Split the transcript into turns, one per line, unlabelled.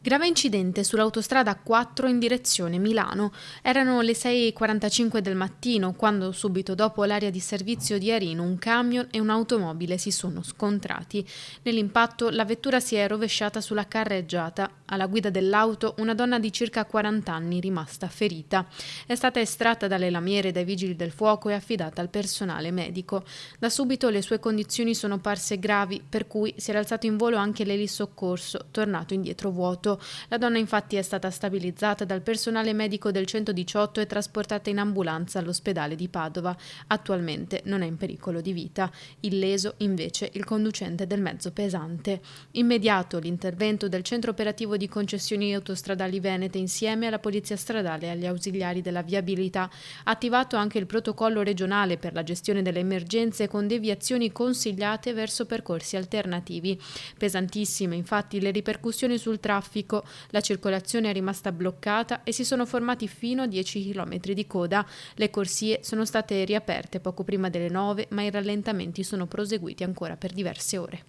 Grave incidente sull'autostrada A4 in direzione Milano. Erano le 6:45 del mattino quando, subito dopo l'area di servizio di Arino, un camion e un'automobile si sono scontrati. Nell'impatto la vettura si è rovesciata sulla carreggiata. Alla guida dell'auto una donna di circa 40 anni rimasta ferita. È stata estratta dalle lamiere dai vigili del fuoco e affidata al personale medico. Da subito le sue condizioni sono parse gravi, per cui si era alzato in volo anche l'elisoccorso, tornato indietro vuoto. La donna infatti è stata stabilizzata dal personale medico del 118 e trasportata in ambulanza all'ospedale di Padova. Attualmente non è in pericolo di vita. Illeso invece il conducente del mezzo pesante. Immediato l'intervento del centro operativo di concessioni autostradali venete insieme alla polizia stradale e agli ausiliari della viabilità. Attivato anche il protocollo regionale per la gestione delle emergenze con deviazioni consigliate verso percorsi alternativi. Pesantissime infatti le ripercussioni sul traffico. La circolazione è rimasta bloccata e si sono formati fino a 10 km di coda. Le corsie sono state riaperte poco prima delle 9, ma i rallentamenti sono proseguiti ancora per diverse ore.